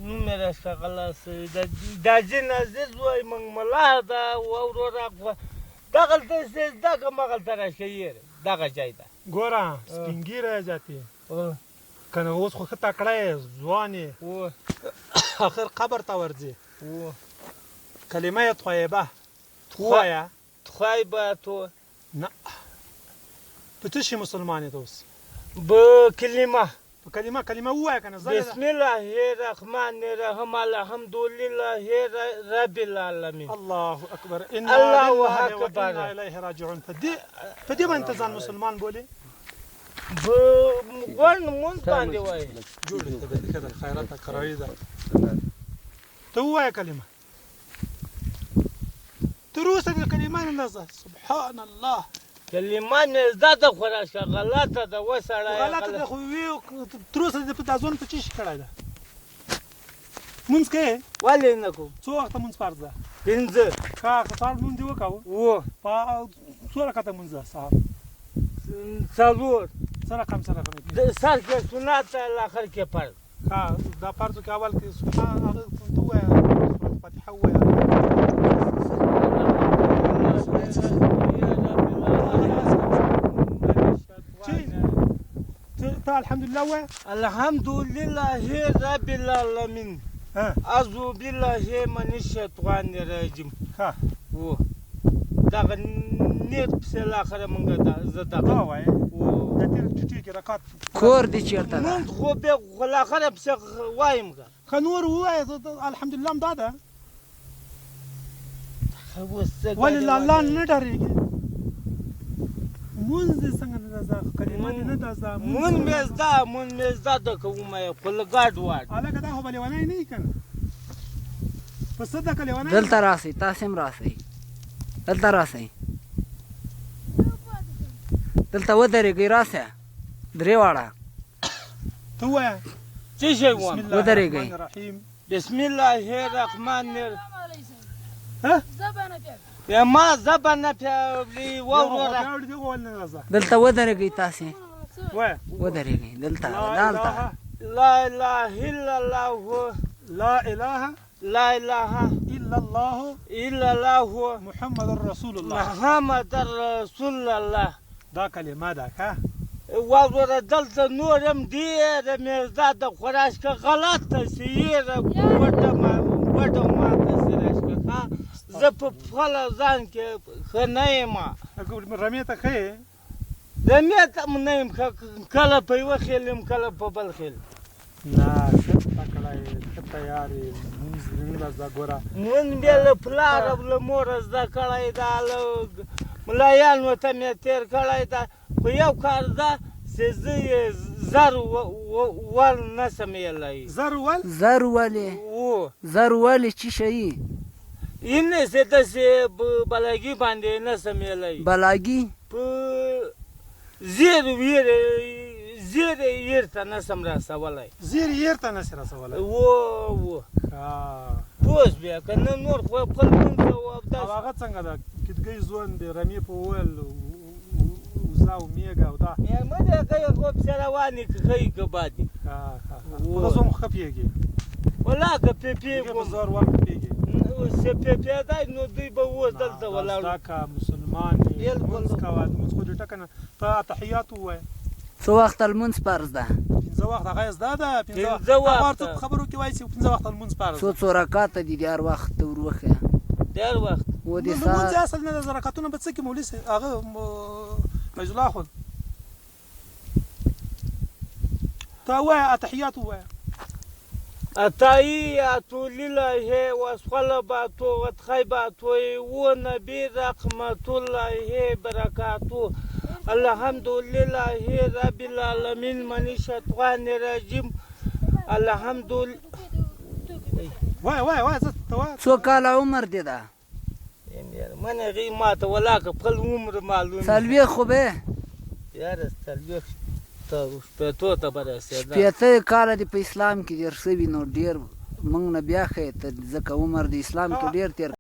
نو مې راښکله دا جن عزیز وایي موږ ملا ده وروره دغلته چې زده کړه مغلته راشه دغه ځای ده ګوره سپین ږیری ذاتې که نه اوس خو ښه تکړه یې ځوان یې اخر قبر ته ورځې کلمه طیبه ووایه طیبه تو نه په څه شي مسلمان یې ته اوس بکلمه په کلمه ووایه که نه بسم الله الرحمن الرحیم الحمدلله رب العالمین الله اکبر الله اکبر انا الیه راجعون په دې باندې ته ځان مسلمان بولې غوړ مونځ باندې وایي جوړ دی ښه ده خیرات ده کراوي ده ته ووایه کلمه تر اوسه دې کلمه نه ده سبحان الله کلمه مې زده ده خو راشه غلطه ده وسړی غلطه ده خو وي تر اوسه دې په دا ځوان په څه شي کړی ده مونځ کوې ولې نه کوم څو وخته مونځ فرض ده 5 ښه سهار مونځ دې وکوه په څو رکعته مونځ ده سهار 4 څه رقم سر کې سنت الاخر کې فرض ښه دا فرض کې اول کې سبحان هغه ته ووایه سورة فاتحه ووایه ته الحمدلله ووایه الحمدلله رب العالمین اعوذ بالله من الشیطان الرجیم ښه دغه نیت پسې الاخره مونږ زه دغه ووایه د تېر ټوټې کې رکعت کور دې چېرته ده مونږ خو بیا خو الاخره پسې وایم که ښه نور ووایه الحمدلله همدا ده ولې له الله نه ډارېږي مونځ دې څنګه نه ده کلمه دې نه ده زده مونځ مې زده ده که ومایه خو له ګډ واډ هلکه دا خو به لیونی نه وي که نه په څه ده که لیونی دلته راسئ تاسې هم راسئ دلته راسئ دلته ودرېږئ راسه درې واړه ته ووایه څه شی وایم ودرېږئ بسم الله الرحمن الرحیم ما زبه نه پیاوړي وروره دلته ودرېږئ تاسې وایه ودرېږئ دلته دلته لا اله الا الله لا اله لا اله الا الله الا الله محمد رسول الله محمد رسول الله دا کلمه ده ښه وروره دلته نور هم ډېره مې زده ده خو راشکه غلطه چې یېره ګوډه ماته چې راشکه ښه زه په خپله ځان کې ښه نه یم رمې ته ښه یې رمې ته هم نه یم ښه کله په یوه خیل یم کله په بل خیل نه ښه تکړه یې ښه تیار یې لمونځ نه زده ګوره مونځ بیا له پلار او له موره زده کړی ده له ملایانو ته مې تېر کړی ده خو یو کار ده چې زه یې زر ول نه شم ویلی زر ول زر ولې زر ولې څه شی اینې چې داسې بلاګي باندې نه شم ویلی بلاګي په زیر یېر ته نه شم رسولی زیر یېر ته نه شې رسولی پوه بیا که نه نور خو خپل لمونځ کوو او هغه څنګه ده کتګۍ ځوان دی رمې په وویل وزه او میږه او دا مېرمنې که یې خو پسې روانې که ښه یي که بد یي په داسې هم ښه پوهېږي والله که پېپې په زر ور پوهېږي چې پېپېدی نو دوی به اوس دلته ولاړ زده که مسلمان یې لمونځ کوه لمونځ خو دې ټکه نه ته اتحیات ووایه څو وخته لمونځ فرض ده 5 وخت هغه یې زده ده 5 وخت په خبرو کې وایي چې 5 وخته لمونځ فرض څو څو رکعته دي د هر وخت ته ور وښیه ډېر وخت و دې لمونځ اصل نه ده رکعتونه به څه کې مولوي صاحب هغه فیض الله اخوند ته ووایه اتحیات ووایه التحيات لله والصلوات والطيبات والنبي رحمة الله بركاته الحمد لله رب العالمين من الشيطان الرجيم الحمد وای څو کاله عمر دې ده من غي ماته ولا خپل عمر معلوم څلوېښت خو به یار څلوېښت شپېتو ته به رسېده شپېته کاله دې په اسلام کې تېر شوي نو ډېر موږ نه بیا ښه ته ځکه عمر د اسلام کې ډېر تېر